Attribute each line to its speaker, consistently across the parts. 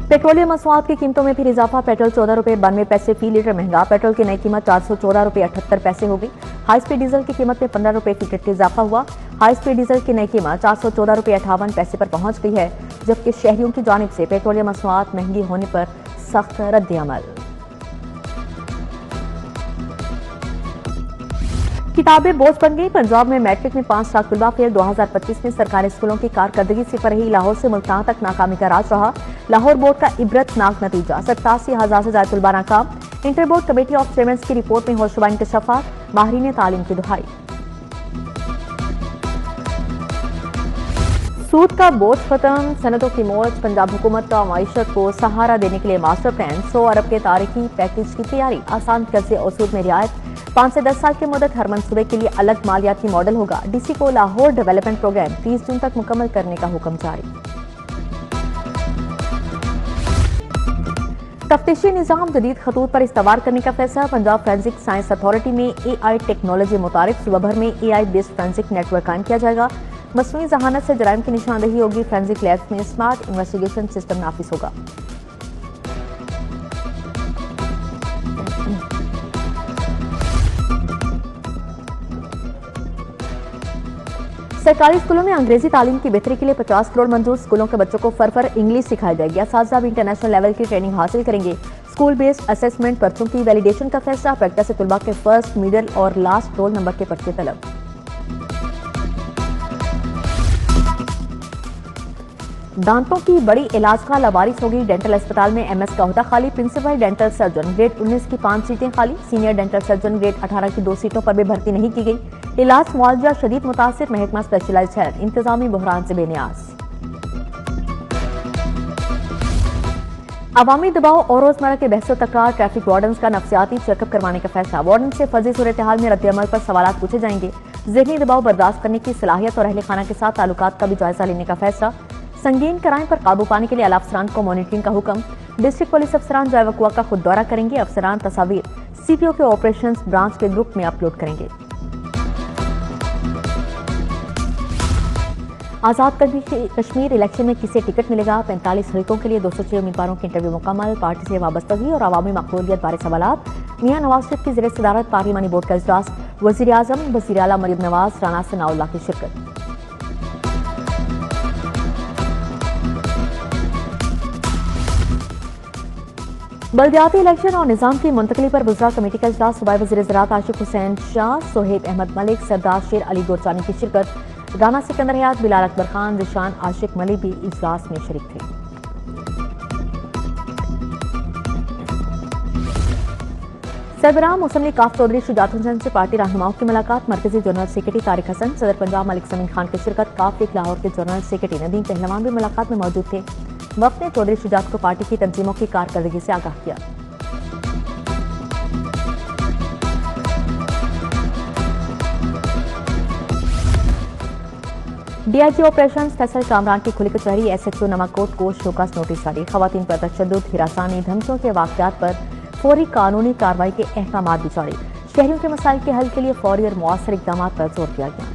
Speaker 1: Petroleum मसनूआत की कीमतों में फिर इजाफा। पेट्रोल 14 रुपये 92 पैसे फी लीटर महंगा। पेट्रोल की नई कीमत 414 रुपये 78 पैसे होगी। हाई स्पीड डीजल की कीमत में 15 रुपये फी लीटर इजाफा हुआ। हाई स्पीड डीजल की नई कीमत 414 रुपये 58 पैसे पर पहुंच गई है, जबकि शहरियों की जानिब से पेट्रोलियम मसनूआत महंगी होने पर सख्त रद्द-ए-अमल। किताबें बोझ बन गई। पंजाब में मैट्रिक में 5 लाख तलबा फेल। 2025 में सरकारी स्कूलों की कारकर्दगी सिफर रही। लाहौर से मुल्तान तक नाकामी का राज रहा। लाहौर बोर्ड का इबरतनाक नतीजा, 87,000 से ज्यादा तलबा नाकाम। Inter board committee of chairman की रिपोर्ट में होशरुबा इंकशाफात। माहिरीन तालीम की दुहाई। सूद का बोझ खत्म, सनतों की मौज। पंजाब हुकूमत का मईशत को सहारा देने के लिए मास्टर प्लान। 100 अरब के तारीखी पैकेज की तैयारी। आसान कर्जे और सूद में रियायत। 5 से 10 साल की मुद्दत। हर मंसूबे के लिए अलग मालियाती मॉडल होगा। डीसी को लाहौर डेवलपमेंट प्रोग्राम 30 जून तक मुकम्मल करने का हुक्म जारी। तफ्तीशी निजाम जदीद खतूत पर इस्तवार करने का फैसला। पंजाब फोरेंसिक साइंस अथॉरिटी में AI टेक्नोलॉजी मुतारिफ सूबा भर में AI बेस्ड फोरेंसिक नेटवर्क कायम किया जाएगा। मसनूई जहानत से जराइम की निशानदही होगी। फोरेंसिक लैब्स में स्मार्ट इन्वेस्टिगेशन सिस्टम नाफिज होगा। सरकारी स्कूलों में अंग्रेजी तालीम की बेहतरी के लिए 50 करोड़ मंजूर। स्कूलों के बच्चों को फर इंग्लिश सिखाई जाएगी। असातिज़ा भी इंटरनेशनल लेवल की ट्रेनिंग हासिल करेंगे। स्कूल बेस्ड असेसमेंट पर्चों की वैलिडेशन का फैसला। प्रैक्टिस से तुलबा के फर्स्ट, मिडिल और लास्ट रोल नंबर के पर्चे तलब। दांतों की बड़ी इलाज का लवारिस होगी। डेंटल अस्पताल में MS का ओहदा खाली। प्रिंसिपल डेंटल सर्जन ग्रेड 19 की 5 सीटें खाली। सीनियर डेंटल सर्जन ग्रेड 18 की 2 सीटों पर भी भर्ती नहीं की गई। इलाज मुआवजा शदीद मुतासिर। महकमा स्पेशलाइज्ड हेल्थ इंतजामी बहरान से बेनियाज। अवामी दबाव और रोजमर्रा के बहस तकरार। ट्रैफिक वार्डन्स का नफ्सियाती चेकअप करवाने का फैसला। वार्डन से फर्जी सूरत हाल में रद्द-ए-अमल पर सवाल पूछे जाएंगे। ज़हनी दबाव बर्दाश्त करने की सलाहियत और अहले खाना के साथ ताल्लुकात का भी जायजा लेने का फैसला। संगीन क्राइम पर काबू पाने के लिए आला अफसरान को मॉनिटरिंग का हुक्म। डिस्ट्रिक्ट पुलिस अफसरान जाए वकुआ का खुद दौरा करेंगे। अफसरान तस्वीर CPO के ऑपरेशंस ब्रांच के ग्रुप में अपलोड करेंगे। आजाद कश्मीर इलेक्शन में किसे टिकट मिलेगा। 45 हल्कों के लिए 206 उम्मीदवारों के इंटरव्यू मुकम्मल। पार्टी से वाबस्तगी और अवामी मकबूलियत बारे सवालात। मियां नवाज शरीफ की ज़ेर सदारत पार्लिमानी बोर्ड का इजलास। वज़ीर आज़म, वज़ीर आला मरीम नवाज, राना सनाउल्लाह की शिरकत। बल्दियाती इलेक्शन और निजाम की मुंतकली पर वज़रा कमेटी का इजलास। सूबाई वज़ीर ज़राअत आशिक हुसैन शाह, सोहेब अहमद मलिक, सरदार शेर अली गोरचानी की शिरकत। राना सिकंदर हयात, बिलाल अकबर खान, जिशान आशिक मलिक भी इजलास में शरीक थे। सरबराह मुसम्मली काफ चौधरी शुजात हुसैन से पार्टी रहनुमाओं की मुलाकात। मरकजी जनरल सेक्रेटरी तारिक हसन, सदर पंजाब मलिक समीन खान की शिरकत। काफ एक लाहौर के जनरल सेक्रेटरी नदीम पहलवान भी मुलाकात में मौजूद थे। वक्त ने चौधरी शुजात को पार्टी की तंजीमों की कारकर्दगी से आगाह किया। DIG ऑपरेशन फैसल कामरान की खुली कचहरी। SHO नवाकोट को शोकास नोटिस जारी। खवातीन पर तशद्दुद, हिरासानी, धमकियों के वाकयात पर फौरी कानूनी कार्रवाई के अहकामात भी जारी। शहरियों के मसाइल के हल के लिए फौरी और मुअस्सर इक़दाम पर जोर दिया गया।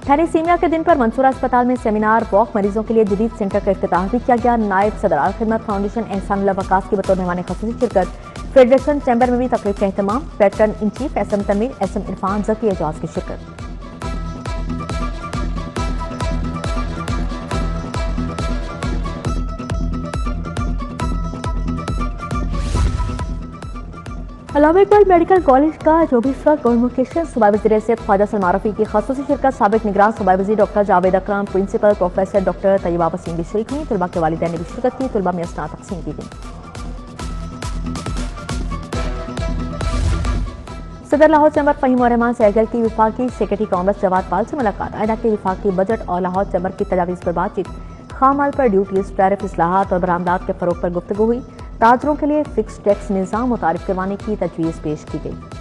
Speaker 1: थैलेसीमिया के दिन पर मंसूरा अस्पताल में सेमिनार वॉक। मरीजों के लिए जदीद सेंटर का इफ्तिताह भी किया गया। नायब सदर आल खिदमत फाउंडेशन एहसानुल्लाह वकास की बतौर मेहमान ख़ुसूसी शिरकत। फेडरेशन चैम्बर में भी तकरीब का एहतमाम। Patron in chief SM Tameer, SM Irfan Zaki Ejaz की शिरकत। अल्लामा इकबाल मेडिकल कॉलेज का 24वां कॉन्वोकेशन। सूबाई वज़ीर सेहत ख्वाजा सलमान रफ़ी की ख़ुसूसी शिरकत। साबिक़ निगरान सूबाई वज़ीर doctor Javed Akram, principal professor doctor Tayyaba Waseem भी शरीक हुई। तुलबा के वालिदैन ने भी शिरकत की। तुलबा में असनाद तक़सीम की गई। सदर लाहौर चैम्बर फ़हीम और रहमान सहगल की विफाकी सेक्रेटरी कांग्रेस जवाद पाल से मुलाकात। आइंदा के विफाकी बजट और लाहौर चैम्बर की तजावीज़ पर बातचीत। खामाल पर ड्यूटीज, टैरिफ इस्लाहात और बरामदात के फरोग पर गुफ्तगू हुई। ताजरों के लिए फिक्स टैक्स निज़ाम मुतारिफ करवाने की तजवीज़ पेश की गई।